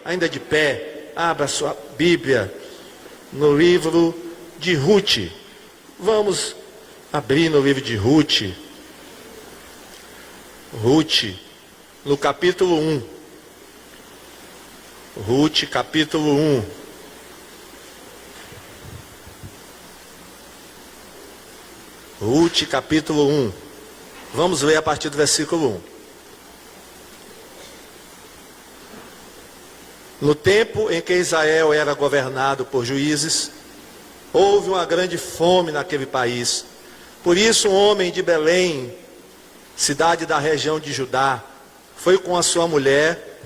ainda de pé, abra sua Bíblia no livro de Ruth. Vamos abrir no livro de Ruth. Ruth, no capítulo 1. Ruth, capítulo 1. Ruth, capítulo 1. Vamos ler a partir do versículo 1. No tempo em que Israel era governado por juízes, houve uma grande fome naquele país. Por isso, um homem de Belém, cidade da região de Judá, foi com a sua mulher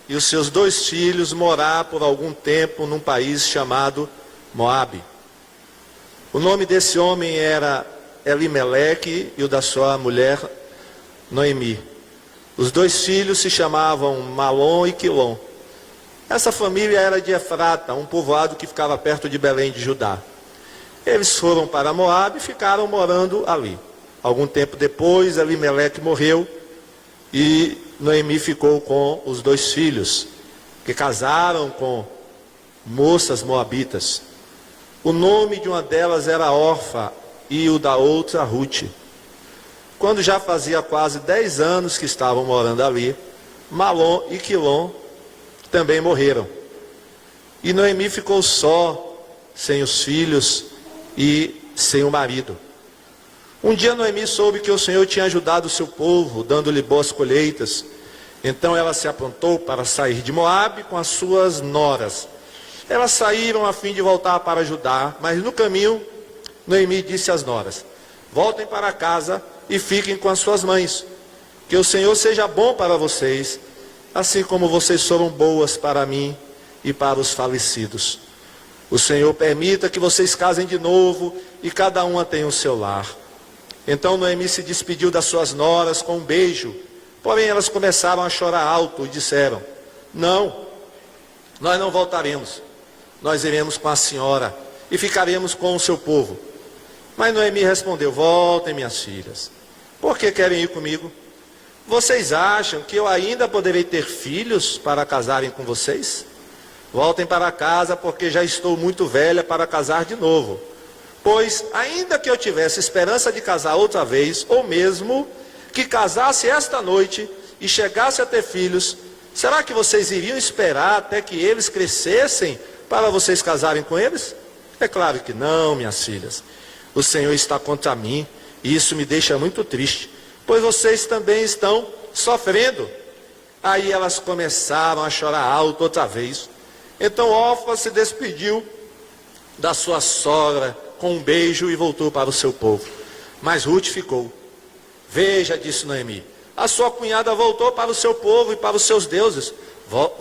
e os seus 2 filhos morar por algum tempo num país chamado Moabe. O nome desse homem era Elimeleque e o da sua mulher Noemi. Os 2 filhos se chamavam Malom e Quilom. Essa família era de Efrata, um povoado que ficava perto de Belém de Judá. Eles foram para Moabe e ficaram morando ali. Algum tempo depois, Elimeleque morreu e Noemi ficou com os 2 filhos, que casaram com moças moabitas. O nome de uma delas era Orfa e o da outra Ruth. Quando já fazia quase 10 anos que estavam morando ali, Malom e Quilom também morreram. E Noemi ficou só, sem os filhos e sem o marido. Um dia Noemi soube que o Senhor tinha ajudado o seu povo, dando-lhe boas colheitas. Então ela se aprontou para sair de Moabe com as suas noras. Elas saíram a fim de voltar para Judá, mas no caminho Noemi disse às noras: voltem para casa e fiquem com as suas mães. Que o Senhor seja bom para vocês, assim como vocês foram boas para mim e para os falecidos. O Senhor permita que vocês casem de novo e cada uma tenha o seu lar. Então Noemi se despediu das suas noras com um beijo, porém elas começaram a chorar alto e disseram: não, nós não voltaremos, nós iremos com a senhora e ficaremos com o seu povo. Mas Noemi respondeu: voltem, minhas filhas, por que querem ir comigo? Vocês acham que eu ainda poderei ter filhos para casarem com vocês? Voltem para casa, porque já estou muito velha para casar de novo. Pois, ainda que eu tivesse esperança de casar outra vez, ou mesmo que casasse esta noite e chegasse a ter filhos, será que vocês iriam esperar até que eles crescessem para vocês casarem com eles? É claro que não, minhas filhas. O Senhor está contra mim e isso me deixa muito triste, pois vocês também estão sofrendo. Aí elas começaram a chorar alto outra vez. Então Orfa se despediu da sua sogra com um beijo e voltou para o seu povo. Mas Ruth ficou. Veja, disse Noemi, a sua cunhada voltou para o seu povo e para os seus deuses.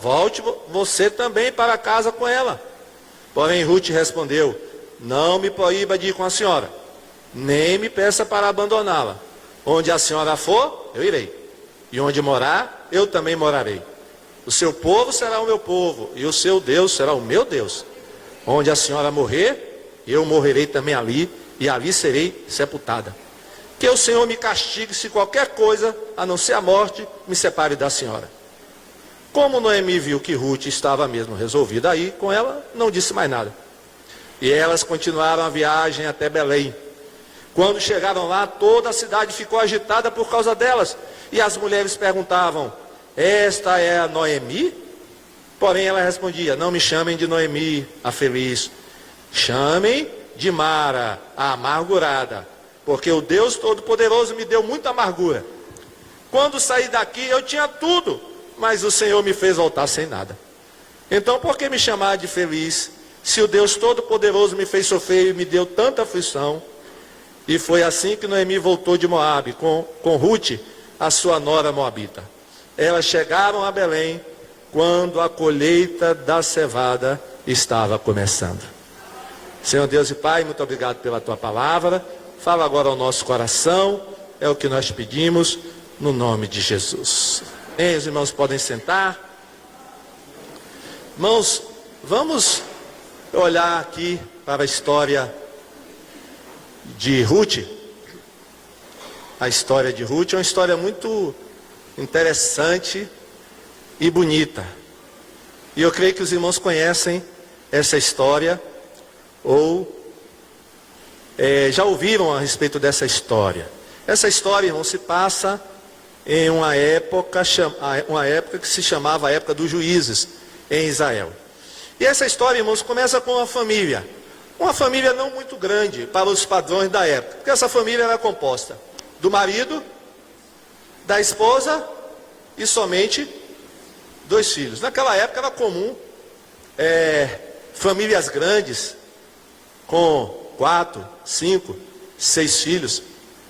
Volte você também para casa com ela. Porém Ruth respondeu: não me proíba de ir com a senhora, nem me peça para abandoná-la. Onde a senhora for, eu irei, e onde morar, eu também morarei. O seu povo será o meu povo, e o seu Deus será o meu Deus. Onde a senhora morrer, eu morrerei também ali, e ali serei sepultada. Que o Senhor me castigue se qualquer coisa, a não ser a morte, me separe da senhora. Como Noemi viu que Ruth estava mesmo resolvida a ir com ela, não disse mais nada. E elas continuaram a viagem até Belém. Quando chegaram lá, toda a cidade ficou agitada por causa delas. E as mulheres perguntavam: esta é a Noemi? Porém ela respondia: não me chamem de Noemi, a feliz. Chamem de Mara, a amargurada, porque o Deus Todo-Poderoso me deu muita amargura. Quando saí daqui eu tinha tudo, mas o Senhor me fez voltar sem nada. Então por que me chamar de feliz, se o Deus Todo-Poderoso me fez sofrer e me deu tanta aflição? E foi assim que Noemi voltou de Moabe, com Ruth, a sua nora moabita. Elas chegaram a Belém quando a colheita da cevada estava começando. Senhor Deus e Pai, muito obrigado pela Tua palavra. Fala agora ao nosso coração, é o que nós pedimos, no nome de Jesus. Os irmãos podem sentar. Irmãos, vamos olhar aqui para a história de Ruth. A história de Ruth é uma história muito interessante e bonita. E eu creio que os irmãos conhecem essa história, ou já ouviram a respeito dessa história. Essa história, irmãos, se passa em uma época que se chamava a época dos juízes em Israel. E essa história, irmãos, começa com uma família não muito grande para os padrões da época, porque essa família era composta do marido, da esposa e somente 2 filhos. Naquela época era comum famílias grandes com 4, 5, 6 filhos.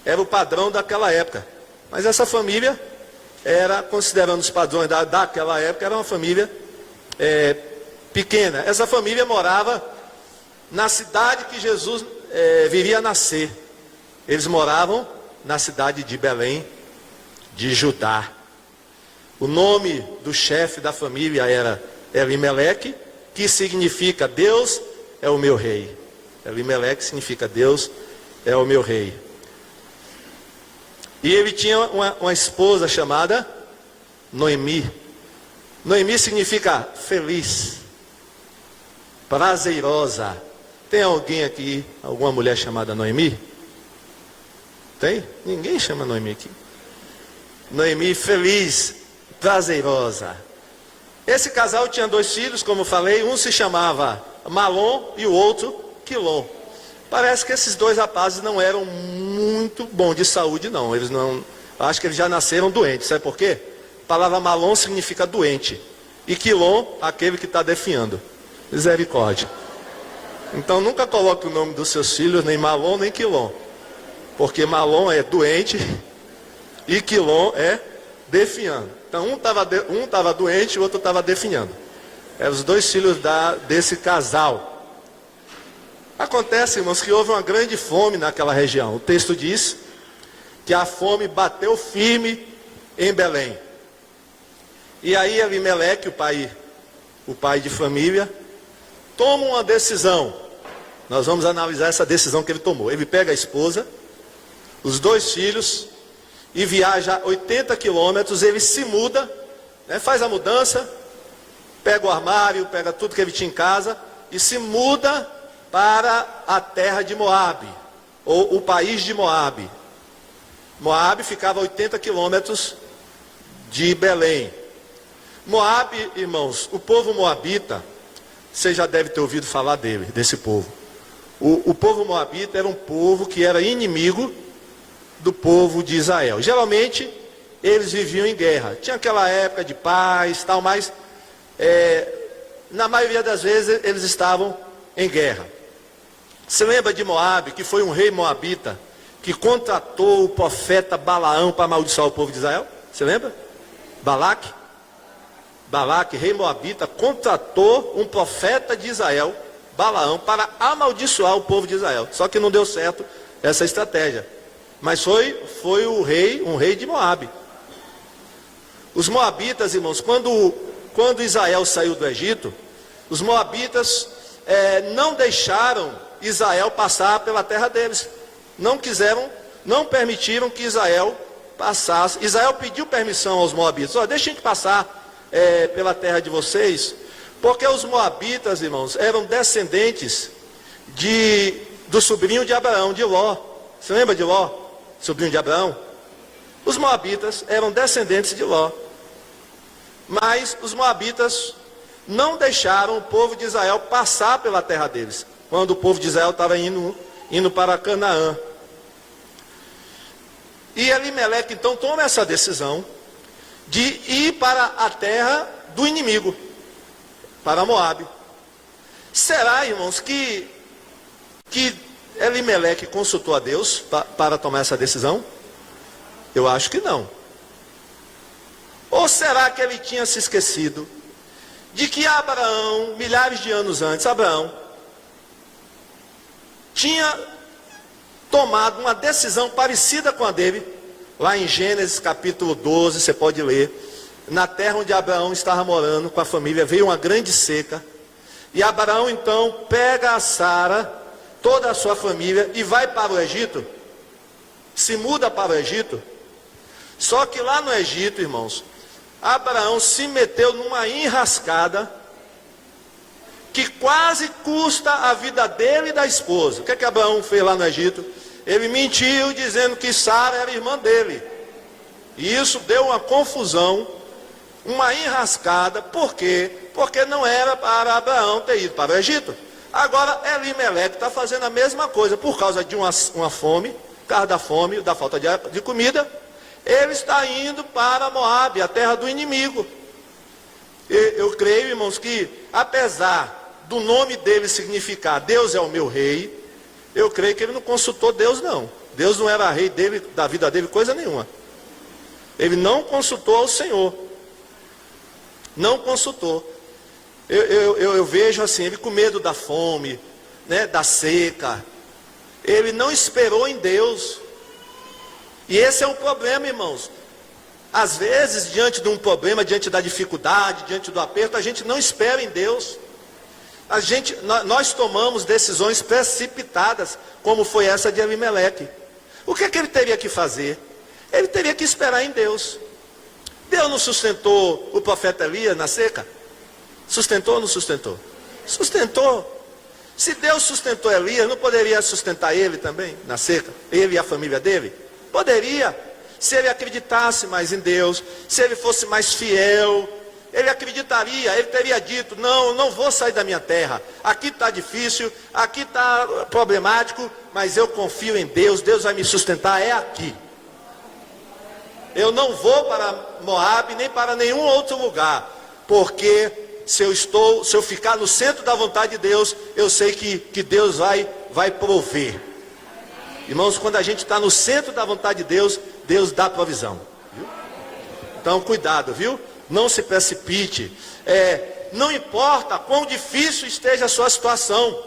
Era o padrão daquela época. Mas essa família era, considerando os padrões daquela época, era uma família pequena. Essa família morava na cidade que Jesus viria a nascer. Eles moravam na cidade de Belém, de Judá. O nome do chefe da família era Elimeleque, que significa Deus é o meu rei. Elimeleque significa Deus é o meu rei. E ele tinha uma esposa chamada Noemi. Noemi significa feliz, prazerosa. Tem alguém aqui, alguma mulher chamada Noemi? Tem? Ninguém chama Noemi aqui. Noemi, feliz, prazerosa. Esse casal tinha 2 filhos, como eu falei. Um se chamava Malom e o outro Quilom. Parece que esses 2 rapazes não eram muito bons de saúde, não. Acho que eles já nasceram doentes. Sabe por quê? A palavra Malom significa doente. E Quilom, aquele que está definhando. Misericórdia. Então nunca coloque o nome dos seus filhos, nem Malom, nem Quilom. Porque Malom é doente e Quilom é definhando. Então um estava doente e o outro estava definhando. Eram os 2 filhos desse casal. Acontece, irmãos, que houve uma grande fome naquela região. O texto diz que a fome bateu firme em Belém. E aí Elimeleque, o pai de família, toma uma decisão. Nós vamos analisar essa decisão que ele tomou. Ele pega a esposa, os 2 filhos, e viaja 80 quilômetros. Ele se muda, faz a mudança, pega o armário, pega tudo que ele tinha em casa e se muda para a terra de Moabe, ou o país de Moabe. Moabe ficava a 80 quilômetros de Belém. Moabe, irmãos, o povo moabita, você já deve ter ouvido falar desse povo. O povo moabita era um povo que era inimigo do povo de Israel. Geralmente, eles viviam em guerra. Tinha aquela época de paz, tal, mas na maioria das vezes eles estavam em guerra. Você lembra de Moabe, que foi um rei moabita, que contratou o profeta Balaão para amaldiçoar o povo de Israel? Você lembra? Balaque, rei moabita, contratou um profeta de Israel, Balaão, para amaldiçoar o povo de Israel. Só que não deu certo essa estratégia. Mas foi um rei de Moabe. Os moabitas, irmãos, quando Israel saiu do Egito, os moabitas não deixaram Israel passar pela terra deles. Não permitiram que Israel passasse. Israel pediu permissão aos moabitas. Deixa a gente passar pela terra de vocês, porque os moabitas, irmãos, eram descendentes do sobrinho de Abraão, de Ló. Você lembra de Ló? Sobrinho de Abraão? Os moabitas eram descendentes de Ló. Mas os moabitas não deixaram o povo de Israel passar pela terra deles, quando o povo de Israel estava indo para Canaã. E Elimeleque então toma essa decisão de ir para a terra do inimigo, para Moabe. Será, irmãos, que Elimeleque consultou a Deus para tomar essa decisão? Eu acho que não. Ou será que ele tinha se esquecido de que Abraão, milhares de anos antes, Abraão tinha tomado uma decisão parecida com a dele, lá em Gênesis capítulo 12, você pode ler. Na terra onde Abraão estava morando com a família, veio uma grande seca, e Abraão então pega a Sara, toda a sua família, e vai para o Egito, se muda para o Egito. Só que lá no Egito, irmãos, Abraão se meteu numa enrascada que quase custa a vida dele e da esposa. O que é que Abraão fez lá no Egito? Ele mentiu dizendo que Sara era irmã dele. E isso deu uma confusão, uma enrascada. Por quê? Porque não era para Abraão ter ido para o Egito. Agora Elimeleque está fazendo a mesma coisa, por causa de uma fome, por causa da fome, da falta de comida. Ele está indo para Moabe, a terra do inimigo. Eu creio, irmãos, que apesar do nome dele significar Deus é o meu rei, eu creio que ele não consultou Deus, não. Deus não era rei dele, da vida dele, coisa nenhuma. Ele não consultou ao Senhor. Não consultou. Eu vejo assim, ele com medo da fome, né, da seca. Ele não esperou em Deus. E esse é um problema, irmãos. Às vezes, diante de um problema, diante da dificuldade, diante do aperto, a gente não espera em Deus. Nós tomamos decisões precipitadas, como foi essa de Elimeleque. O que é que ele teria que fazer? Ele teria que esperar em Deus. Deus não sustentou o profeta Elias na seca? Sustentou ou não sustentou? Sustentou. Se Deus sustentou Elias, não poderia sustentar ele também na seca? Ele e a família dele? Poderia. Se ele acreditasse mais em Deus, se ele fosse mais fiel, ele acreditaria, ele teria dito, não vou sair da minha terra, aqui está difícil, aqui está problemático, mas eu confio em Deus, Deus vai me sustentar, é aqui. Eu não vou para Moabe, nem para nenhum outro lugar, porque se eu ficar no centro da vontade de Deus, eu sei que Deus vai prover. Irmãos, quando a gente está no centro da vontade de Deus, Deus dá provisão. Viu? Então, cuidado, viu? Não se precipite. Não importa quão difícil esteja a sua situação.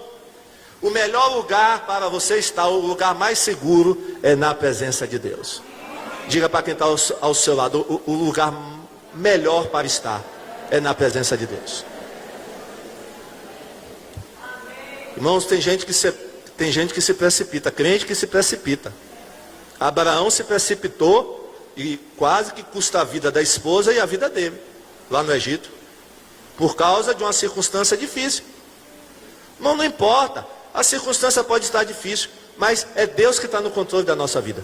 O melhor lugar para você estar, o lugar mais seguro, é na presença de Deus. Diga para quem está ao seu lado, o lugar melhor para estar é na presença de Deus. Irmãos, tem gente que se precipita, crente que se precipita. Abraão se precipitou e quase que custa a vida da esposa e a vida dele, lá no Egito, por causa de uma circunstância difícil. Não importa, a circunstância pode estar difícil, mas é Deus que está no controle da nossa vida.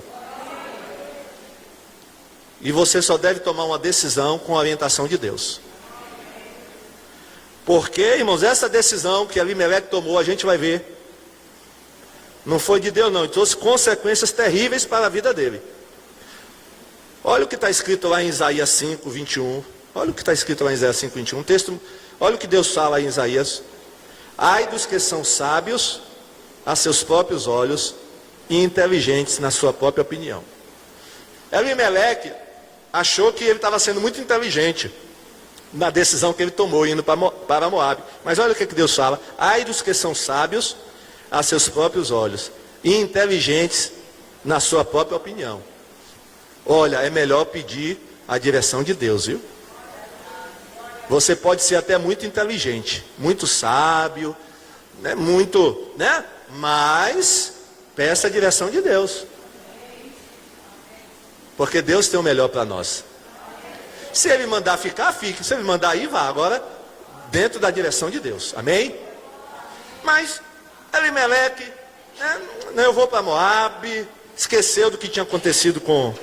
E você só deve tomar uma decisão com a orientação de Deus. Porque, irmãos, essa decisão que Elimeleque tomou, a gente vai ver, não foi de Deus não, e trouxe consequências terríveis para a vida dele. Olha o que está escrito lá em Isaías 5, 21. Olha o que está escrito lá em Isaías 5, 21. Texto, olha o que Deus fala aí em Isaías. Ai dos que são sábios a seus próprios olhos e inteligentes na sua própria opinião. Elimeleque achou que ele estava sendo muito inteligente na decisão que ele tomou, indo para Moabe. Mas olha o que Deus fala. Ai dos que são sábios a seus próprios olhos e inteligentes na sua própria opinião. Olha, é melhor pedir a direção de Deus, viu? Você pode ser até muito inteligente, muito sábio, né? Mas peça a direção de Deus. Porque Deus tem o melhor para nós. Se Ele mandar ficar, fique. Se Ele mandar ir, vá. Agora, dentro da direção de Deus. Amém? Mas Elimeleque, eu vou para Moabe, esqueceu do que tinha acontecido com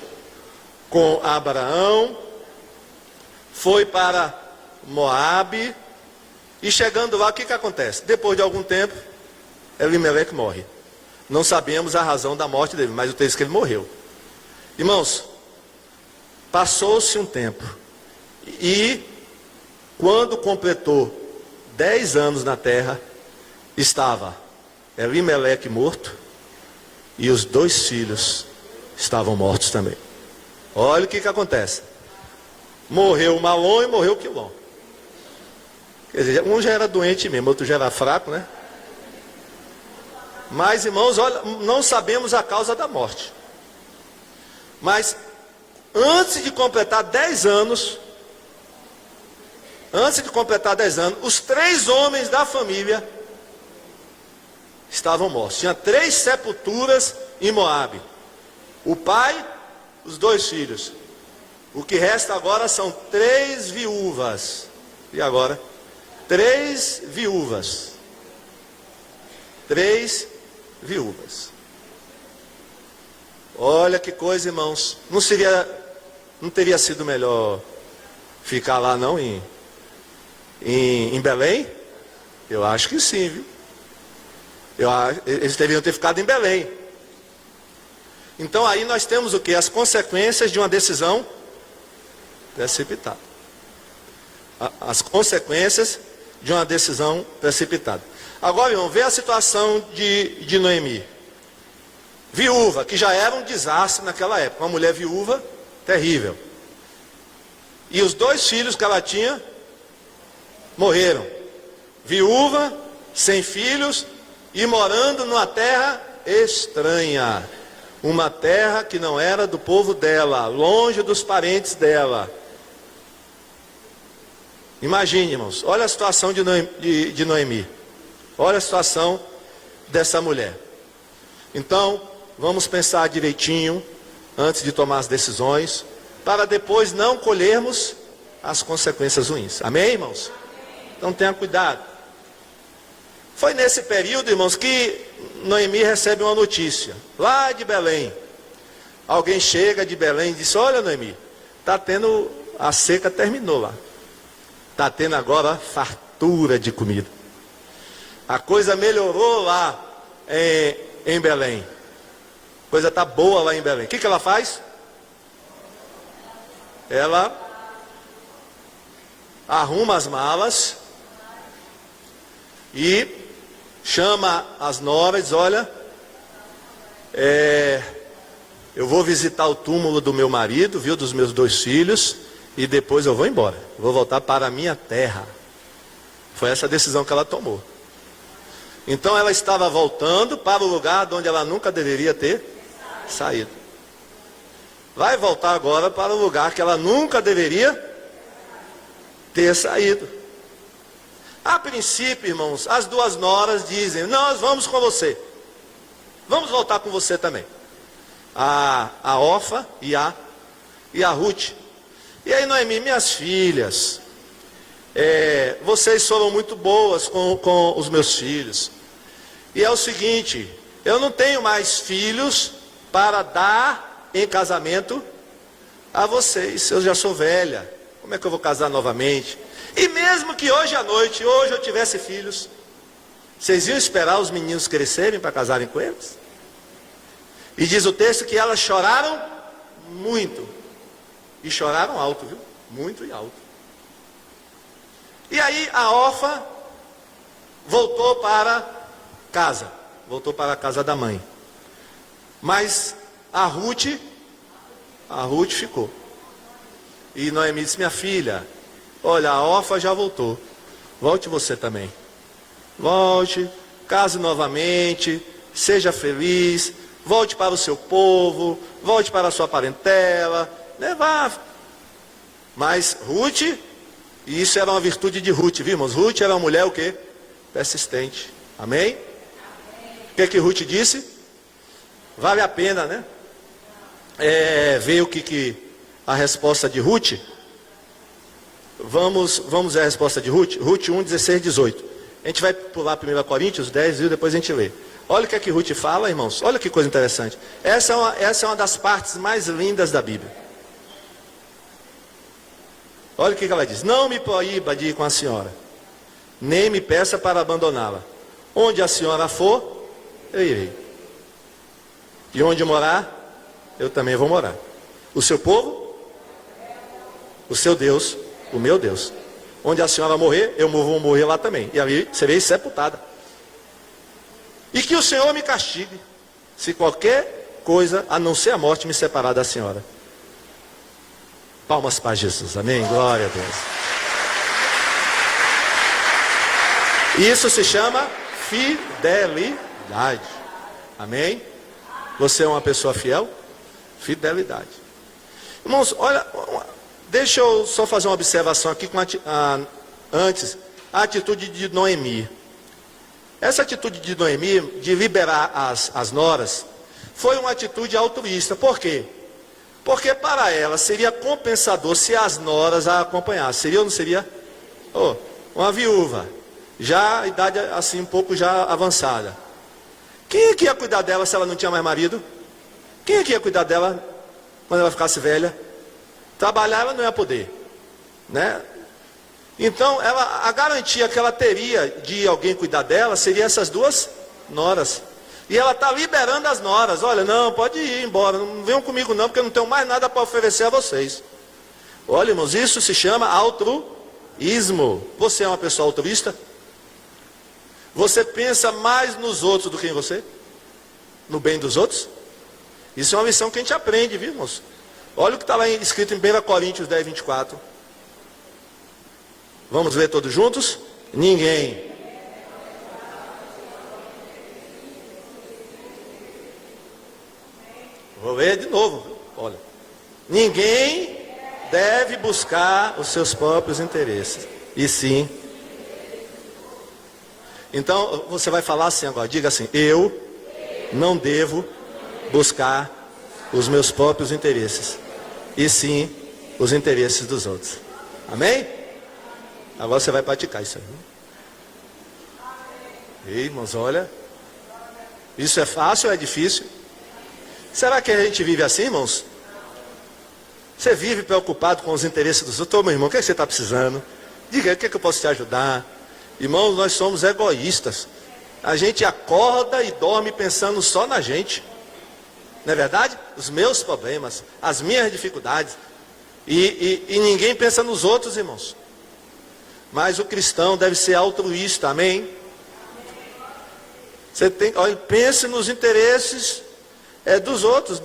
Abraão, foi para Moabe, e chegando lá, o que acontece? Depois de algum tempo, Elimeleque morre. Não sabemos a razão da morte dele, mas o texto que ele morreu. Irmãos, passou-se um tempo, e quando completou 10 anos na terra, estava Elimeleque morto, e os 2 filhos estavam mortos também. Olha o que acontece. Morreu o Malom e morreu o Quilom. Quer dizer, um já era doente mesmo, outro já era fraco, né? Mas, irmãos, olha, não sabemos a causa da morte. Mas, antes de completar 10 anos, os 3 homens da família estavam mortos. Tinha 3 sepulturas em Moabe. O pai, os 2 filhos. O que resta agora são 3 viúvas. E agora? 3 viúvas. 3 viúvas. Olha que coisa, irmãos. Não teria sido melhor ficar lá não em Belém? Eu acho que sim, viu? Eles deveriam ter ficado em Belém. Então aí nós temos o que? As consequências de uma decisão precipitada. As consequências de uma decisão precipitada. Agora, irmão, vê a situação de Noemi. Viúva, que já era um desastre naquela época. Uma mulher viúva, terrível. E os 2 filhos que ela tinha morreram. Viúva, sem filhos e morando numa terra estranha. Uma terra que não era do povo dela, longe dos parentes dela. Imagine, irmãos, olha a situação de Noemi. Olha a situação dessa mulher. Então, vamos pensar direitinho antes de tomar as decisões, para depois não colhermos as consequências ruins. Amém, irmãos? Então tenha cuidado. Foi nesse período, irmãos, que Noemi recebe uma notícia, lá de Belém. Alguém chega de Belém e diz: olha, Noemi, a seca terminou lá. Está tendo agora fartura de comida. A coisa melhorou lá em Belém. A coisa está boa lá em Belém. O que ela faz? Ela arruma as malas e chama as noras e diz: olha, eu vou visitar o túmulo do meu marido, viu, dos meus 2 filhos, e depois eu vou embora. Vou voltar para a minha terra. Foi essa a decisão que ela tomou. Então ela estava voltando para o lugar de onde ela nunca deveria ter saído. Vai voltar agora para o lugar que ela nunca deveria ter saído. A princípio, irmãos, as 2 noras dizem: nós vamos com você. Vamos voltar com você também. A Orfa e a Ruth. E aí, Noemi, minhas filhas, vocês foram muito boas com os meus filhos. E é o seguinte, eu não tenho mais filhos para dar em casamento a vocês. Eu já sou velha. Como é que eu vou casar novamente? E mesmo que hoje à noite, hoje eu tivesse filhos, vocês iam esperar os meninos crescerem para casarem com eles? E diz o texto que elas choraram muito. E choraram alto, viu? Muito e alto. E aí a Orfa voltou para casa. Voltou para a casa da mãe. Mas a Ruth ficou. E Noemi disse: minha filha, olha, a Orfa já voltou. Volte você também. Volte, case novamente, seja feliz, volte para o seu povo, volte para a sua parentela, levar. Mas Ruth, e isso era uma virtude de Ruth, viu, irmãos? Ruth era uma mulher o quê? Persistente. Amém? O que Ruth disse? Vale a pena, né? Ver o que a resposta de Ruth. Vamos ver a resposta de Ruth. Ruth 1, 16, 18. A gente vai pular 1 Coríntios 10, viu? Depois a gente lê. Olha o que Ruth fala, irmãos. Olha que coisa interessante. Essa é uma das partes mais lindas da Bíblia. Olha o que ela diz: não me proíba de ir com a senhora, nem me peça para abandoná-la. Onde a senhora for, eu irei. E onde morar, eu também vou morar. O seu povo, o seu Deus, o meu Deus. Onde a senhora morrer, eu vou morrer lá também. E ali serei sepultada. E que o Senhor me castigue, se qualquer coisa, a não ser a morte, me separar da senhora. Palmas para Jesus, amém? Glória a Deus. Isso se chama fidelidade. Amém? Você é uma pessoa fiel? Fidelidade. Irmãos, olha, deixa eu só fazer uma observação aqui antes, a atitude de Noemi. Essa atitude de Noemi, de liberar as noras, foi uma atitude altruísta. Por quê? Porque para ela seria compensador se as noras a acompanhassem. Seria ou não seria? uma viúva, já a idade assim um pouco já avançada. Quem é que ia cuidar dela se ela não tinha mais marido? Quem é que ia cuidar dela quando ela ficasse velha? Trabalhar ela não ia poder, né? Então, a garantia que ela teria de alguém cuidar dela seria essas duas noras. E ela está liberando as noras. Olha, não, pode ir embora, não venham comigo não, porque eu não tenho mais nada para oferecer a vocês. Olha, irmãos, isso se chama altruísmo. Você é uma pessoa altruísta? Você pensa mais nos outros do que em você? No bem dos outros? Isso é uma lição que a gente aprende, viu, irmãos? Olha o que está lá escrito em 1 Coríntios 10, 24. Vamos ler todos juntos? Ninguém. Vou ler de novo. Olha. Ninguém deve buscar os seus próprios interesses. E sim. Então, você vai falar assim agora. Diga assim: eu não devo buscar os meus próprios interesses. E sim, os interesses dos outros. Amém? Agora você vai praticar isso aí. Ei, irmãos, olha. Isso é fácil ou é difícil? Será que a gente vive assim, irmãos? Você vive preocupado com os interesses dos outros? Ô, meu irmão, o que você está precisando? Diga aí, o que eu posso te ajudar? Irmãos, nós somos egoístas. A gente acorda e dorme pensando só na gente. Não é verdade? Os meus problemas, as minhas dificuldades. E ninguém pensa nos outros, irmãos. Mas o cristão deve ser altruísta, amém? Você tem, olha, pense nos interesses dos outros.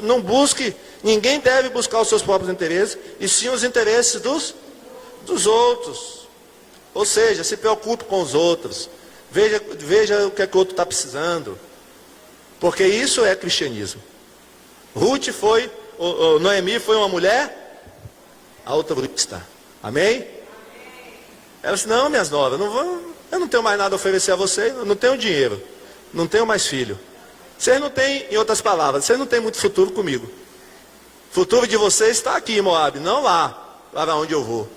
Não busque, ninguém deve buscar os seus próprios interesses, e sim os interesses dos outros. Ou seja, se preocupe com os outros. Veja o que é que o outro está precisando. Porque isso é cristianismo. Noemi foi uma mulher altruísta. Amém? Ela disse: não, minhas novas, eu não tenho mais nada a oferecer a vocês, eu não tenho dinheiro, não tenho mais filho. Vocês não têm, em outras palavras, vocês não têm muito futuro comigo. O futuro de vocês está aqui em Moabe, não lá para onde eu vou.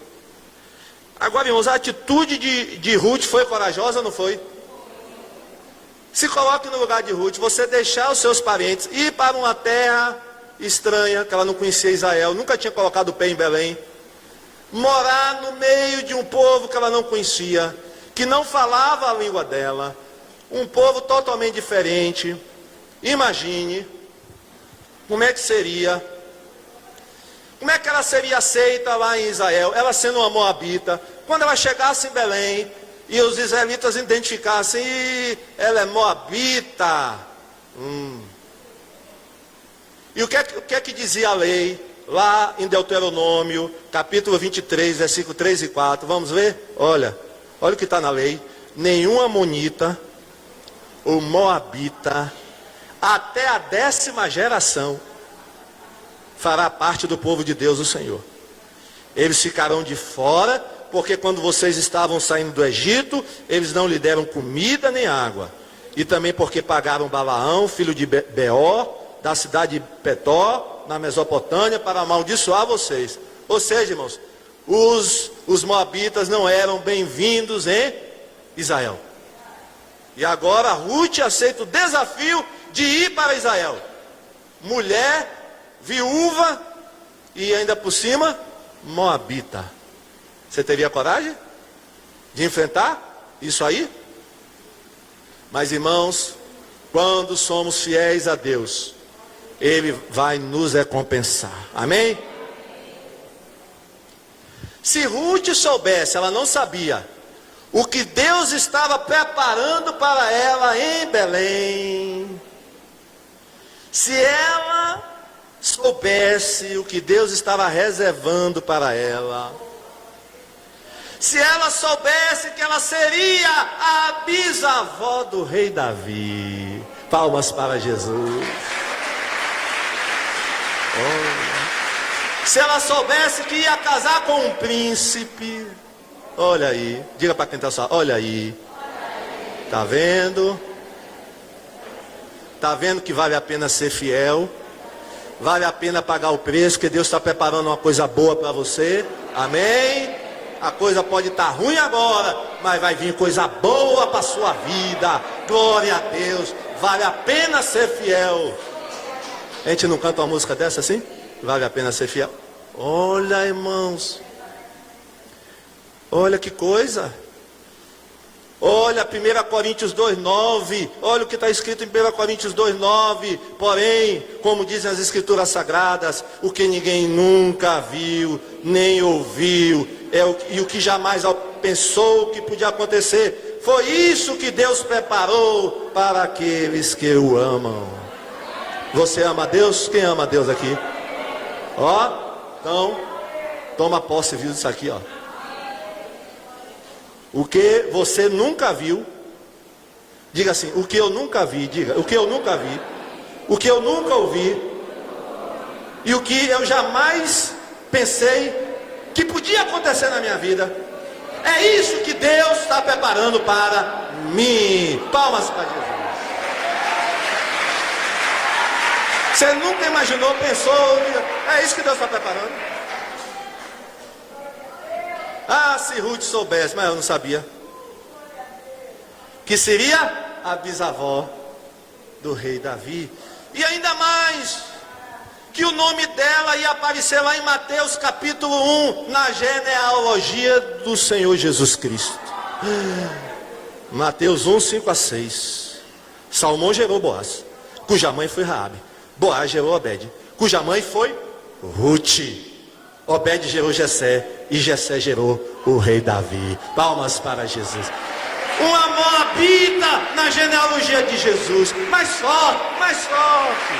Agora, irmãos, a atitude de Ruth foi corajosa ou não foi? Se coloque no lugar de Ruth, você deixar os seus parentes, ir para uma terra estranha, que ela não conhecia Israel, nunca tinha colocado o pé em Belém, morar no meio de um povo que ela não conhecia, que não falava a língua dela, um povo totalmente diferente. Imagine como é que seria, como é que ela seria aceita lá em Israel, ela sendo uma moabita, quando ela chegasse em Belém, e os israelitas identificassem: ela é moabita. E o que é que dizia a lei, lá em Deuteronômio, capítulo 23, versículo 3 e 4, vamos ver? Olha o que está na lei: nenhum amonita ou moabita, até a 10ª geração, fará parte do povo de Deus, o Senhor. Eles ficarão de fora, porque quando vocês estavam saindo do Egito, eles não lhe deram comida nem água. E também porque pagaram Balaão, filho de Beor, da cidade de Petó, na Mesopotâmia, para amaldiçoar vocês. Ou seja, irmãos, os moabitas não eram bem-vindos em Israel. E agora Ruth aceita o desafio de ir para Israel. Mulher, viúva e ainda por cima, moabita. Você teria coragem de enfrentar isso aí? Mas, irmãos, quando somos fiéis a Deus, Ele vai nos recompensar. Amém? Se Ruth soubesse, ela não sabia, o que Deus estava preparando para ela em Belém. Se ela soubesse o que Deus estava reservando para ela, se ela soubesse que ela seria a bisavó do rei Davi. Palmas para Jesus. Oh. Se ela soubesse que ia casar com um príncipe. Olha aí, diga para quem está só, olha aí. Tá vendo? Tá vendo que vale a pena ser fiel? Vale a pena pagar o preço, que Deus está preparando uma coisa boa para você. Amém? a coisa pode estar ruim agora, mas vai vir coisa boa para a sua vida. Glória a Deus, vale a pena ser fiel. A gente não canta uma música dessa assim? Vale a pena ser fiel. Olha, irmãos, olha que coisa. Olha 1 Coríntios 2,9, olha o que está escrito em 1 Coríntios 2,9, porém, como dizem as Escrituras Sagradas, o que ninguém nunca viu, nem ouviu, e o que jamais pensou que podia acontecer, foi isso que Deus preparou para aqueles que o amam. Você ama a Deus? Quem ama a Deus aqui? Ó, então, toma posse, viu, disso aqui, ó. O que você nunca viu, diga assim, o que eu nunca vi, diga, o que eu nunca vi, o que eu nunca ouvi, e o que eu jamais pensei que podia acontecer na minha vida, é isso que Deus está preparando para mim. Palmas para Jesus. Você nunca imaginou, pensou, é isso que Deus está preparando. Ah, se Ruth soubesse, mas eu não sabia. Que seria a bisavó do rei Davi. E ainda mais, que o nome dela ia aparecer lá em Mateus capítulo 1, na genealogia do Senhor Jesus Cristo. Mateus 1, 5 a 6. Salmão gerou Boaz, cuja mãe foi Raabe. Boaz gerou Obed, cuja mãe foi Ruth. Obed gerou Jessé, e Jessé gerou o rei Davi. Palmas para Jesus. Uma moabita na genealogia de Jesus. Mais forte, mais forte.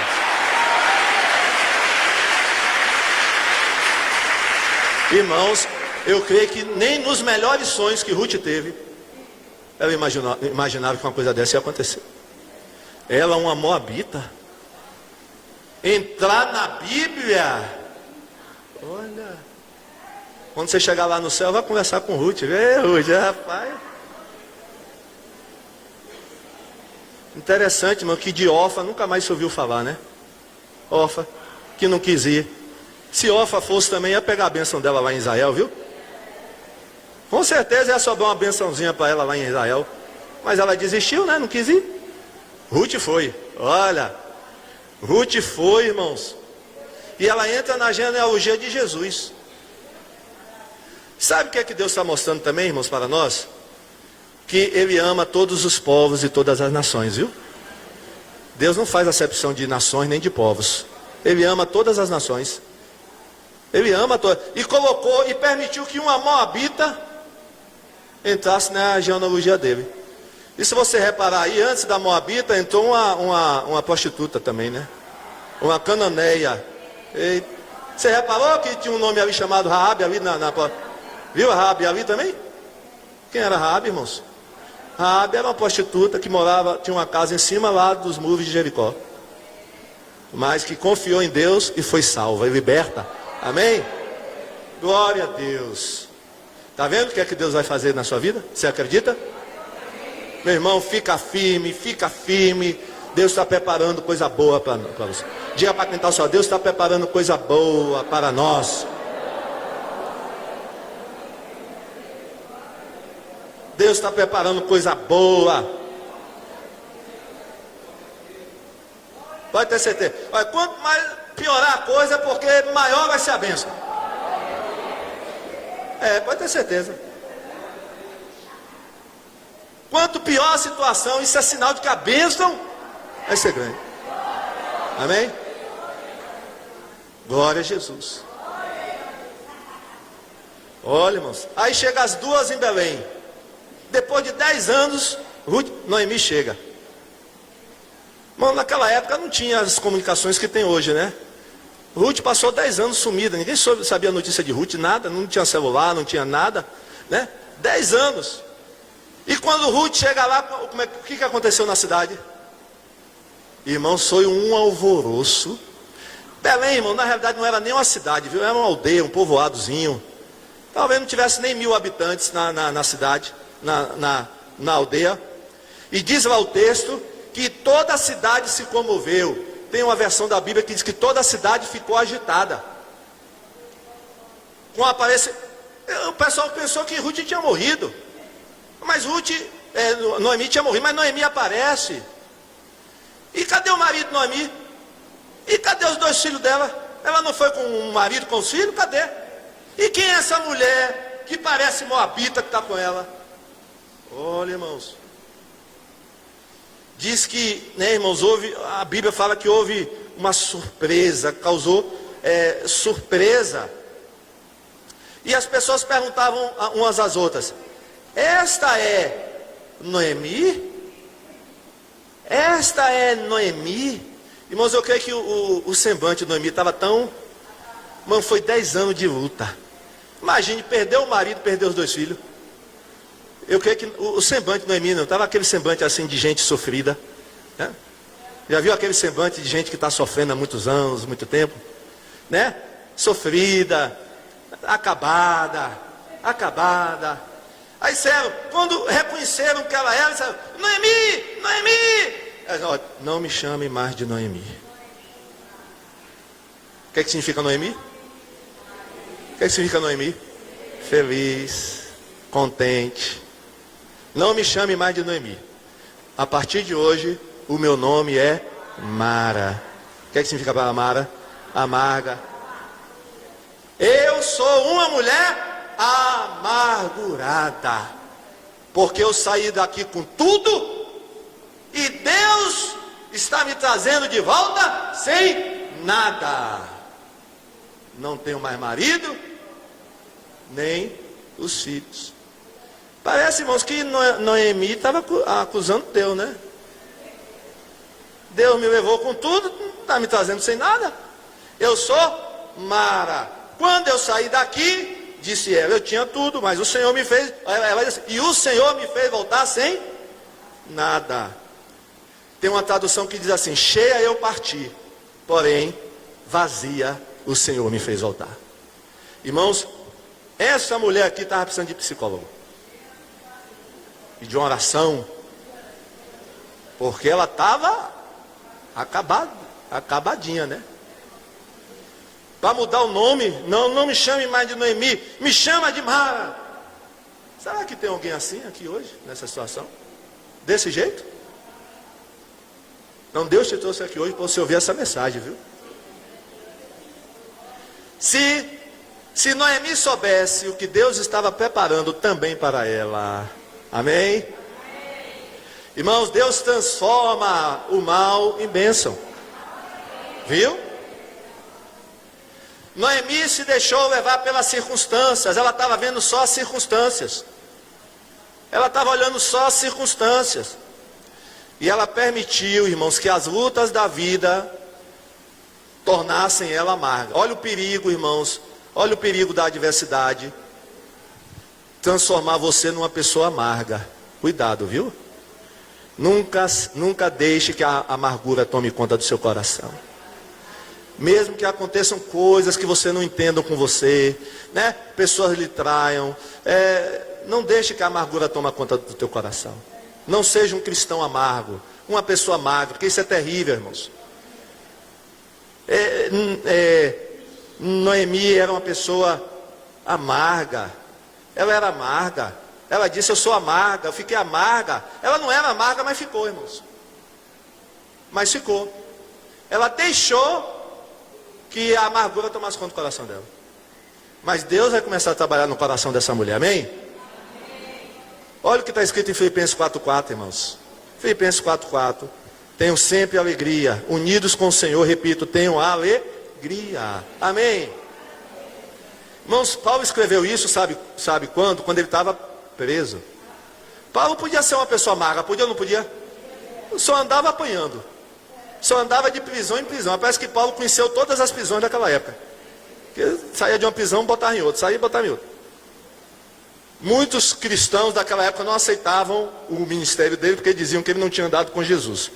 Irmãos, eu creio que nem nos melhores sonhos que Ruth teve, ela imaginava que uma coisa dessa ia acontecer. Ela, uma moabita, entrar na Bíblia. Olha, quando você chegar lá no céu, vai conversar com Ruth. Ruth, rapaz. Interessante, irmão, que de Orfa nunca mais se ouviu falar, né? Orfa, que não quis ir. Se Orfa fosse também, ia pegar a bênção dela lá em Israel, viu? Com certeza ia sobrar uma bênçãozinha para ela lá em Israel. Mas ela desistiu, né? Não quis ir. Ruth foi. Olha, Ruth foi, irmãos. E ela entra na genealogia de Jesus. Sabe o que é que Deus está mostrando também, irmãos, para nós? Que Ele ama todos os povos e todas as nações, viu? Deus não faz acepção de nações nem de povos. Ele ama todas as nações. Ele ama todas. E colocou e permitiu que uma moabita entrasse na genealogia dele. E se você reparar aí, antes da moabita entrou uma prostituta também, né? Uma cananeia. E você reparou que tinha um nome ali chamado Raabe ali viu a Raabe ali também? Quem era Raabe, irmãos? Raabe era uma prostituta que morava, tinha uma casa em cima lá dos muros de Jericó. Mas que confiou em Deus e foi salva e liberta. Amém? Glória a Deus. Está vendo o que é que Deus vai fazer na sua vida? Você acredita? Meu irmão, fica firme, fica firme. Deus está preparando coisa boa para você. Diga para quem está ao seu lado, Deus está preparando coisa boa para nós. Deus está preparando coisa boa. Pode ter certeza. Olha, quanto mais piorar a coisa, é porque maior vai ser a bênção. Pode ter certeza. Quanto pior a situação, isso é sinal de que a bênção vai ser grande. Amém? Glória a Jesus. Olha, irmãos. Aí chega as duas em Belém. Depois de 10 anos, Noemi chega. Mano, naquela época não tinha as comunicações que tem hoje, né? Ruth passou 10 anos sumida. Ninguém sabia a notícia de Ruth, nada. Não tinha celular, não tinha nada, né? 10 anos. E quando Ruth chega lá, o que aconteceu na cidade? Irmãos, foi um alvoroço. Belém, irmão, na realidade não era nem uma cidade, viu? Era uma aldeia, um povoadozinho. Talvez não tivesse nem 1000 habitantes na cidade, na aldeia. E diz lá o texto que toda a cidade se comoveu. Tem uma versão da Bíblia que diz que toda a cidade ficou agitada. O pessoal pensou que Ruth tinha morrido. Mas Noemi tinha morrido, mas Noemi aparece. E cadê o marido de Noemi? E cadê os 2 filhos dela? Ela não foi com o marido, com os filhos? Cadê? E quem é essa mulher que parece moabita que está com ela? Olha, irmãos. Diz que, né, irmãos, a Bíblia fala que houve uma surpresa, causou surpresa. E as pessoas perguntavam umas às outras: esta é Noemi? Esta é Noemi? Irmãos, eu creio que o semblante de Noemi estava tão... Mano, foi 10 anos de luta. Imagine, perdeu o marido, perdeu os 2 filhos. Eu creio que o semblante de Noemi não estava aquele semblante assim de gente sofrida, né? Já viu aquele semblante de gente que está sofrendo há muitos anos, muito tempo, né? Sofrida, acabada. Aí disseram, quando reconheceram que ela era, disseram: Noemi, Noemi. Ela, não me chame mais de Noemi. O que significa Noemi? O que significa Noemi? Feliz, contente. Não me chame mais de Noemi. A partir de hoje, o meu nome é Mara. O que significa para Mara? Amarga. Eu sou uma mulher amargurada, porque eu saí daqui com tudo e Deus está me trazendo de volta sem nada. Não tenho mais marido, nem os filhos. Parece, irmãos, que Noemi estava acusando Deus, né? Deus me levou com tudo, não está me trazendo sem nada. Eu sou Mara. Quando eu saí daqui, disse ela, eu tinha tudo, mas o Senhor me fez... Ela disse, e o Senhor me fez voltar sem nada. Tem uma tradução que diz assim: cheia eu parti, porém vazia o Senhor me fez voltar. Irmãos, essa mulher aqui estava precisando de psicólogo e de uma oração, porque ela estava acabadinha, né? Para mudar o nome, não me chame mais de Noemi, me chama de Mara. Será que tem alguém assim aqui hoje, nessa situação? Desse jeito? Não, Deus te trouxe aqui hoje para você ouvir essa mensagem, viu? Se Noemi soubesse o que Deus estava preparando também para ela. Amém? Irmãos, Deus transforma o mal em bênção. Viu? Noemi se deixou levar pelas circunstâncias. Ela estava vendo só as circunstâncias. Ela estava olhando só as circunstâncias. E ela permitiu, irmãos, que as lutas da vida tornassem ela amarga. Olha o perigo, irmãos. Olha o perigo da adversidade. Transformar você numa pessoa amarga. Cuidado, viu? Nunca deixe que a amargura tome conta do seu coração. Mesmo que aconteçam coisas que você não entenda com você, né? Pessoas lhe traiam. Não deixe que a amargura tome conta do teu coração. Não seja um cristão amargo, uma pessoa amarga, porque isso é terrível, irmãos. Noemi era uma pessoa amarga. Ela era amarga. Ela disse: eu sou amarga, eu fiquei amarga. Ela não era amarga, mas ficou, irmãos. Mas ficou. Ela deixou que a amargura tomasse conta do coração dela. Mas Deus vai começar a trabalhar no coração dessa mulher, amém? Olha o que está escrito em Filipenses 4,4, irmãos. Filipenses 4,4. Tenham sempre alegria, unidos com o Senhor, repito, tenham alegria. Amém? Irmãos, Paulo escreveu isso, sabe quando? Quando ele estava preso. Paulo podia ser uma pessoa amarga, podia ou não podia? Só andava apanhando. Só andava de prisão em prisão. Parece que Paulo conheceu todas as prisões daquela época. Porque saía de uma prisão, botava em outra, saía e botava em outra. Muitos cristãos daquela época não aceitavam o ministério dele, porque diziam que ele não tinha andado com Jesus.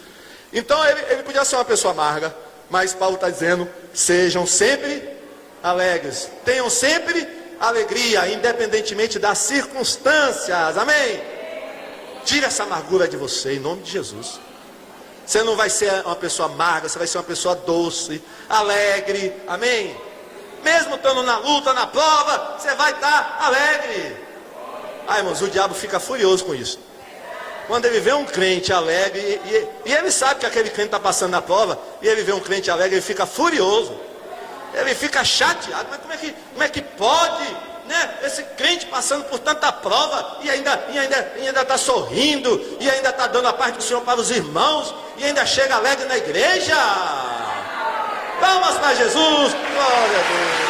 Então ele podia ser uma pessoa amarga, mas Paulo está dizendo: sejam sempre alegres, tenham sempre alegria, independentemente das circunstâncias. Amém? Tire essa amargura de você, em nome de Jesus. Você não vai ser uma pessoa amarga, você vai ser uma pessoa doce, alegre. Amém? mesmo estando na luta, na prova, você vai estar alegre. Ah, irmãos, o diabo fica furioso com isso. Quando ele vê um crente alegre, e ele sabe que aquele crente está passando na prova, e ele vê um crente alegre, ele fica furioso. Ele fica chateado, mas como é que pode, né? Esse crente passando por tanta prova, e ainda está sorrindo, e ainda está dando a parte do Senhor para os irmãos, e ainda chega alegre na igreja. Palmas para Jesus, glória a Deus.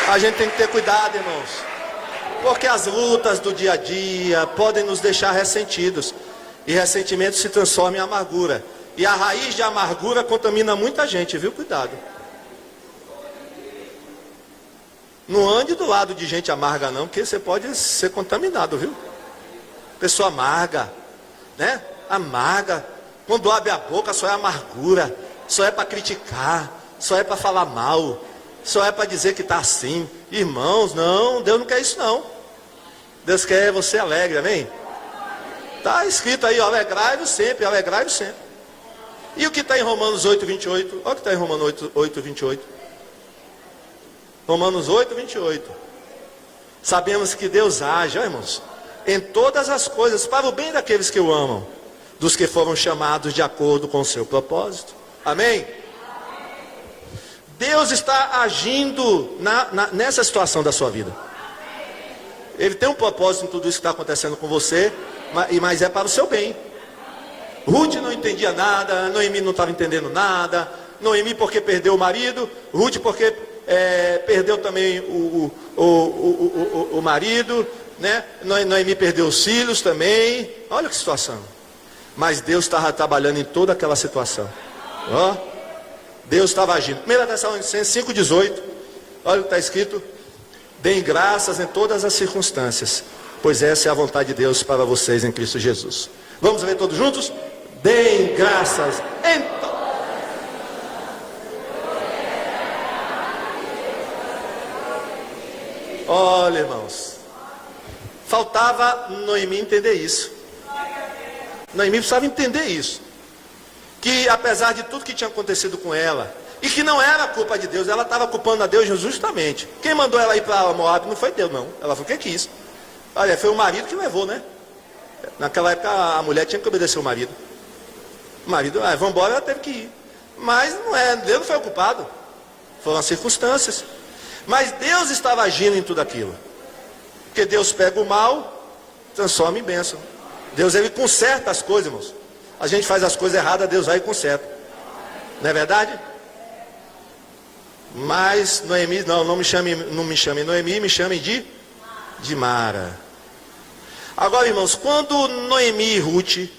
A gente tem que ter cuidado, irmãos, porque as lutas do dia a dia podem nos deixar ressentidos, e ressentimento se transforma em amargura, e a raiz de amargura contamina muita gente, viu? Cuidado. Não ande do lado de gente amarga não, porque você pode ser contaminado, viu? Pessoa amarga, né? Amarga, quando abre a boca só é amargura, só é para criticar, só é para falar mal, só é para dizer que está assim. Irmãos, não, Deus não quer isso não. Deus quer você alegre, amém? Está escrito aí, alegrai-vos sempre, alegrai-vos sempre. E o que está em Romanos 8, 28? Olha o que está em Romanos 8, 28. Romanos 8, 28. Sabemos que Deus age, ó, irmãos, em todas as coisas para o bem daqueles que o amam, dos que foram chamados de acordo com o seu propósito. Amém? Deus está agindo nessa situação da sua vida. Ele tem um propósito em tudo isso que está acontecendo com você, mas é para o seu bem. Ruth não entendia nada, Noemi não estava entendendo nada. Noemi porque perdeu o marido, Ruth porque perdeu também o marido, né? Noemi perdeu os filhos também. Olha que situação. Mas Deus estava trabalhando em toda aquela situação. Ó, Deus estava agindo. 1 Tessalonicenses 5,18. Olha o que está escrito: deem graças em todas as circunstâncias, pois essa é a vontade de Deus para vocês em Cristo Jesus. Vamos ver todos juntos? Deem graças em todas. Olha, irmãos, faltava Noemi entender isso. Noemi precisava entender isso, que apesar de tudo que tinha acontecido com ela, e que não era culpa de Deus, ela estava culpando a Deus justamente. Quem mandou ela ir para Moab não foi Deus não, ela foi o que quis. Olha, foi o marido que levou, né? Naquela época a mulher tinha que obedecer o marido. O marido, vamos embora, ela teve que ir. Mas Deus não foi o culpado, foram as circunstâncias. Mas Deus estava agindo em tudo aquilo, porque Deus pega o mal, transforma em bênção. Deus, ele conserta as coisas, irmãos. A gente faz as coisas erradas, Deus vai e conserta. Não é verdade? Mas Noemi, não me chame Noemi, me chame de Mara. Agora, irmãos, quando Noemi e Ruth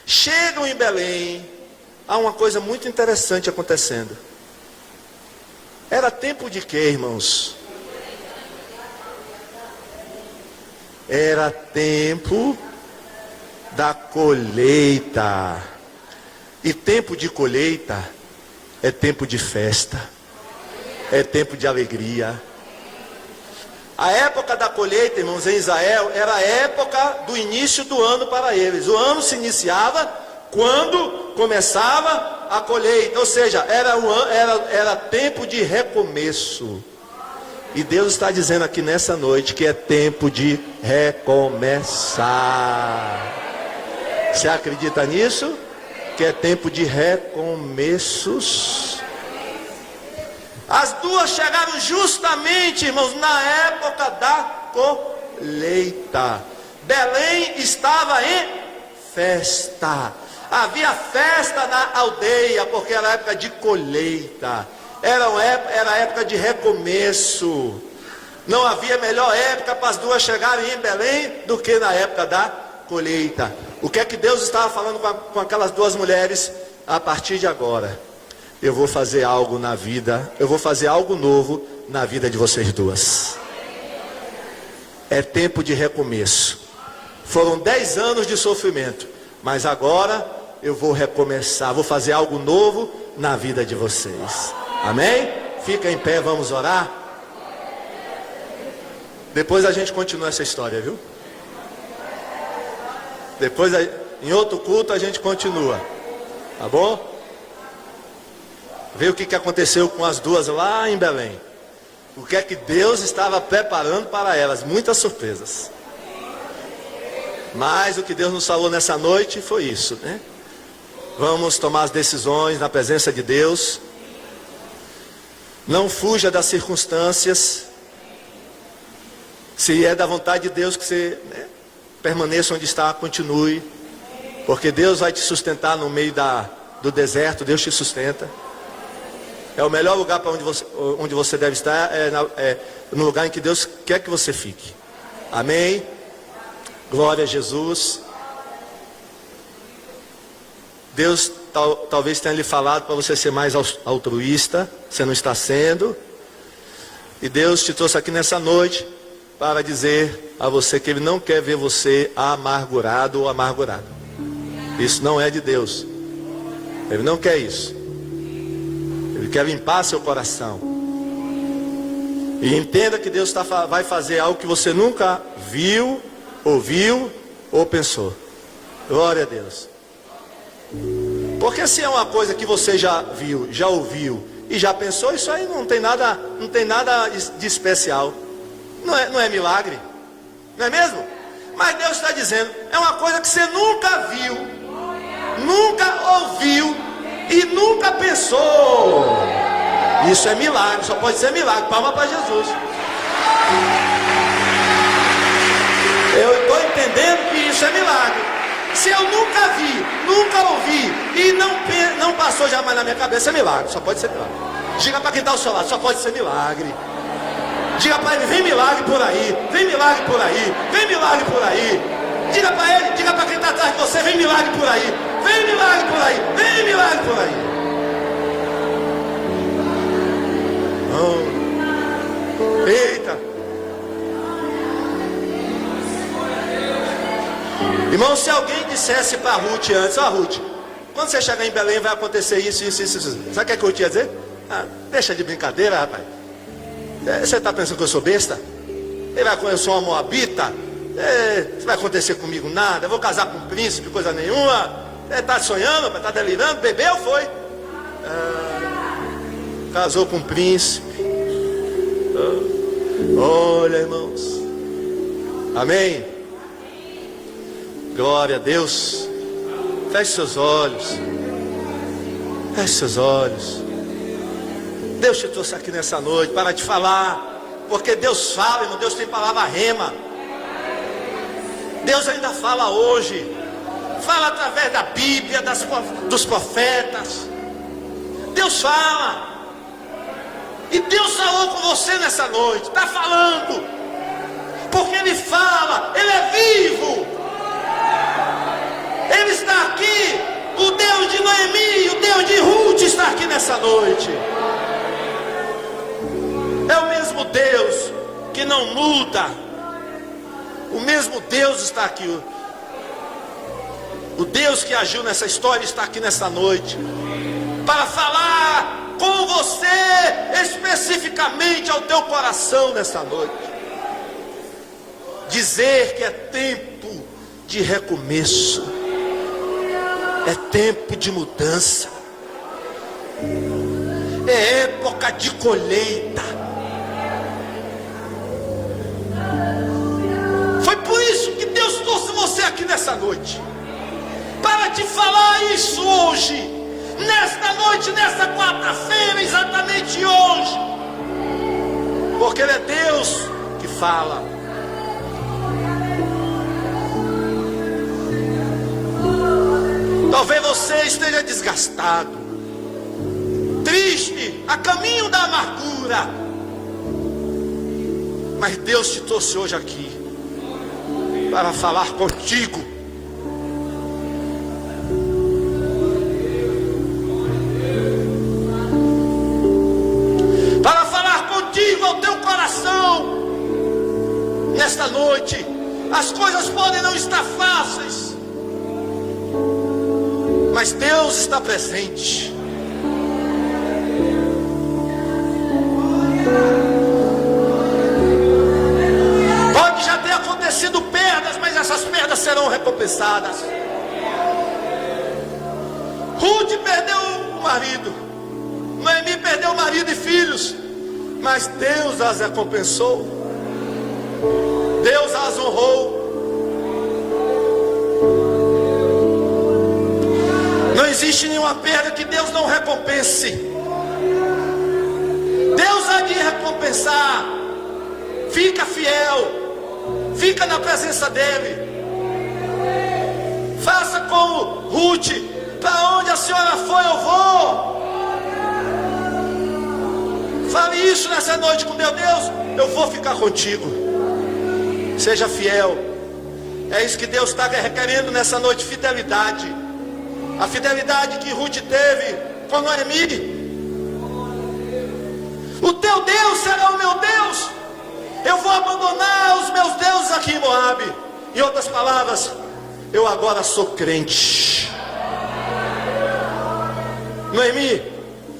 chegam em Belém, há uma coisa muito interessante acontecendo. Era tempo de quê, irmãos? Era tempo da colheita. E tempo de colheita é tempo de festa, é tempo de alegria. A época da colheita, irmãos, em Israel, era a época do início do ano para eles. O ano se iniciava quando começava a colheita, ou seja, era tempo de recomeço. E Deus está dizendo aqui nessa noite que é tempo de recomeçar. Você acredita nisso? Que é tempo de recomeços. As duas chegaram justamente, irmãos, na época da colheita. Belém estava em festa. Havia festa na aldeia, porque era época de colheita. Era época de recomeço. Não havia melhor época para as duas chegarem em Belém do que na época da colheita. O que é que Deus estava falando com aquelas duas mulheres? A partir de agora, eu vou fazer algo na vida, eu vou fazer algo novo na vida de vocês duas. É tempo de recomeço. Foram 10 anos de sofrimento, mas agora eu vou recomeçar, vou fazer algo novo na vida de vocês. Amém? Fica em pé, vamos orar. Depois a gente continua essa história, viu? Depois, em outro culto, a gente continua. Tá bom? ver o que aconteceu com as duas lá em Belém. O que é que Deus estava preparando para elas? Muitas surpresas. Mas o que Deus nos falou nessa noite foi isso, né? Vamos tomar as decisões na presença de Deus. Não fuja das circunstâncias. Se é da vontade de Deus que você, né, permaneça onde está, continue. Porque Deus vai te sustentar no meio do deserto. Deus te sustenta. É o melhor lugar para onde você deve estar. É no lugar em que Deus quer que você fique. Amém? Glória a Jesus. Deus talvez tenha lhe falado para você ser mais altruísta. Você não está sendo. E Deus te trouxe aqui nessa noite para dizer a você que Ele não quer ver você amargurado ou amargurado. Isso não é de Deus. Ele não quer isso. Ele quer limpar seu coração. E entenda que Deus vai fazer algo que você nunca viu, ouviu ou pensou. Glória a Deus. Porque se é uma coisa que você já viu, já ouviu e já pensou, isso aí não tem nada de especial. Não é milagre. Não é mesmo? Mas Deus está dizendo, é uma coisa que você nunca viu, nunca ouviu e nunca pensou. Isso é milagre, só pode ser milagre. Palma para Jesus. Eu estou entendendo que isso é milagre. Se eu nunca vi, nunca ouvi e não passou jamais na minha cabeça, é milagre, só pode ser milagre. Diga para quem está ao seu lado, só pode ser milagre. Diga para ele, vem milagre por aí, vem milagre por aí, vem milagre por aí. Diga para ele, diga para quem está atrás de você, vem milagre por aí, vem milagre por aí, vem milagre por aí. Oh. Eita. Irmão, se alguém dissesse para Ruth antes, ó Ruth, quando você chegar em Belém vai acontecer isso. Sabe o que Ruth ia dizer? Ah, deixa de brincadeira, rapaz. Você está pensando que eu sou besta? Eu sou uma moabita? Isso vai acontecer comigo nada? Eu vou casar com um príncipe, coisa nenhuma? Está sonhando, está delirando? Bebeu, foi? Casou com um príncipe. Olha, irmãos. Amém? Glória a Deus. Feche seus olhos. Feche seus olhos. Deus te trouxe aqui nessa noite para te falar. Porque Deus fala, irmão. Deus tem palavra rema. Deus ainda fala hoje. Fala através da Bíblia, dos profetas. Deus fala. E Deus falou com você nessa noite. Está falando. Porque Ele fala. Ele é vivo. Ele está aqui. O Deus de Noemi, o Deus de Ruth está aqui nessa noite. É o mesmo Deus que não muda. O mesmo Deus está aqui. O Deus que agiu nessa história está aqui nessa noite para falar com você especificamente ao teu coração nessa noite. Dizer que é tempo de recomeço. É tempo de mudança. É época de colheita. Foi por isso que Deus trouxe você aqui nessa noite. Para te falar isso hoje. Nesta noite, nesta quarta-feira, exatamente hoje. Porque Ele é Deus que fala. Talvez você esteja desgastado, triste, a caminho da amargura. Mas Deus te trouxe hoje aqui para falar contigo. Para falar contigo ao teu coração. Nesta noite, as coisas podem não estar fáceis. Mas Deus está presente. Pode já ter acontecido perdas, mas essas perdas serão recompensadas. Ruth perdeu o marido. mas Deus as recompensou, Deus as honrou. Não existe nenhuma perda que Deus não recompense. Deus há de recompensar. Fica fiel, fica na presença dele. Faça como Ruth: para onde a senhora foi, eu vou. Fale isso nessa noite com Deus: Deus, eu vou ficar contigo. Seja fiel. É isso que Deus está requerendo nessa noite: fidelidade. A fidelidade que Ruth teve com Noemi. O teu Deus será o meu Deus. Eu vou abandonar os meus deuses aqui em Moabe. Em outras palavras, eu agora sou crente. Noemi,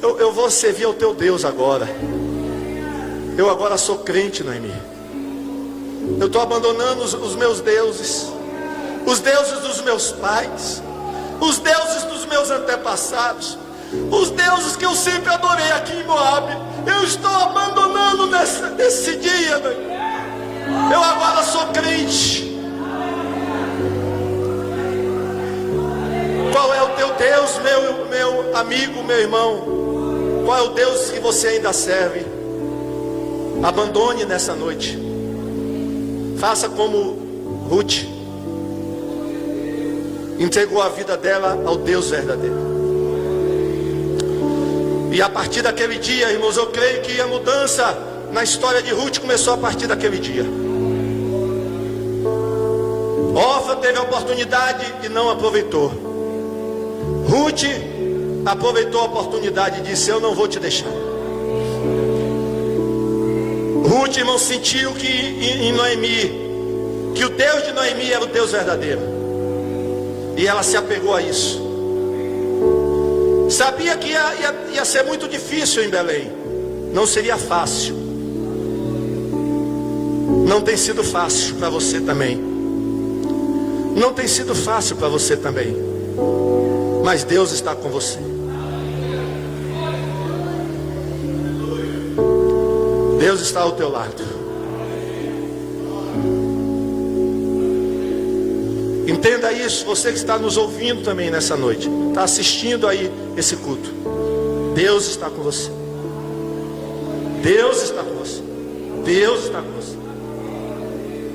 eu vou servir ao teu Deus agora. Eu agora sou crente, Noemi. Eu estou abandonando os meus deuses, os deuses dos meus pais, os deuses dos meus antepassados, os deuses que eu sempre adorei aqui em Moabe. Eu estou abandonando nesse dia, Noemi. Eu agora sou crente. Qual é o teu Deus, meu amigo, meu irmão? Qual é o Deus que você ainda serve? Abandone nessa noite. Faça como Ruth. Entregou a vida dela ao Deus verdadeiro. E a partir daquele dia, irmãos, eu creio que a mudança na história de Ruth começou a partir daquele dia. Orfa teve a oportunidade e não aproveitou. Ruth aproveitou a oportunidade e disse: eu não vou te deixar. Ruth, irmão, sentiu que em Noemi, que o Deus de Noemi era o Deus verdadeiro. E ela se apegou a isso. Sabia que ia ser muito difícil em Belém. Não seria fácil. Não tem sido fácil para você também. Não tem sido fácil para você também. Mas Deus está com você. Deus está ao teu lado. Entenda isso, você que está nos ouvindo também nessa noite, está assistindo aí esse culto. Deus está com você. Deus está com você. Deus está com você.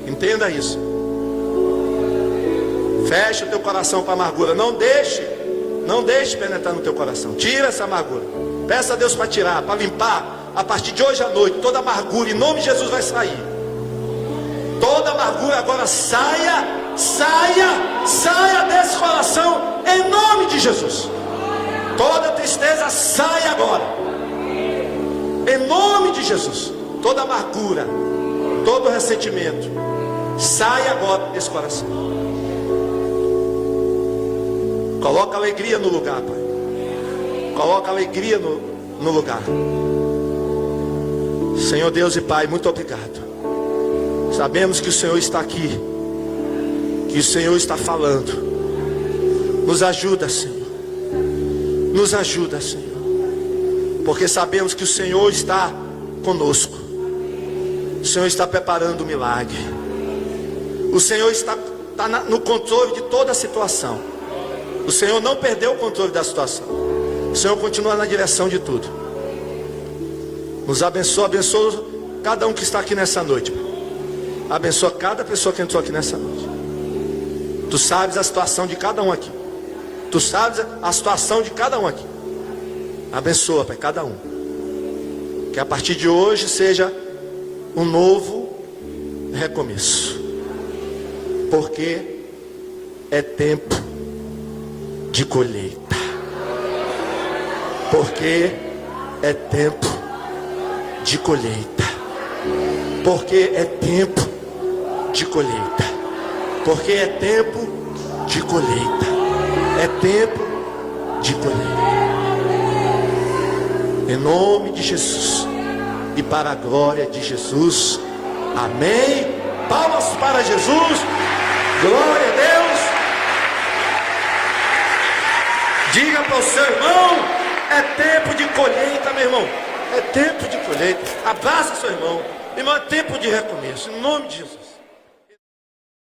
Entenda isso. Feche o teu coração para a amargura. Não deixe penetrar no teu coração. Tira essa amargura. Peça a Deus para tirar, para limpar. A partir de hoje à noite, toda amargura, em nome de Jesus, vai sair. Toda amargura agora saia desse coração, em nome de Jesus. Toda tristeza saia agora, em nome de Jesus. Toda amargura, todo ressentimento, saia agora desse coração. Coloca alegria no lugar, Pai. Coloca alegria no lugar. Senhor Deus e Pai, muito obrigado. Sabemos que o Senhor está aqui, que o Senhor está falando. Nos ajuda, Senhor. Nos ajuda, Senhor. Porque sabemos que o Senhor está conosco. O Senhor está preparando o milagre. O Senhor está no controle de toda a situação. O Senhor não perdeu o controle da situação. O Senhor continua na direção de tudo. Nos abençoa, abençoa cada um que está aqui nessa noite. Abençoa cada pessoa que entrou aqui nessa noite. Tu sabes a situação de cada um aqui. Tu sabes a situação de cada um aqui. Abençoa, Pai, cada um. Que a partir de hoje seja um novo recomeço. Porque é tempo de colheita. Porque é tempo de colheita. Porque é tempo de colheita. Porque é tempo de colheita. É tempo de colheita. Em nome de Jesus e para a glória de Jesus. Amém. Palmas para Jesus. Glória a Deus. Diga para o seu irmão: é tempo de colheita, meu irmão. É tempo de colheita. Abraça seu irmão. Irmão, é tempo de recomeço. Em nome de Jesus.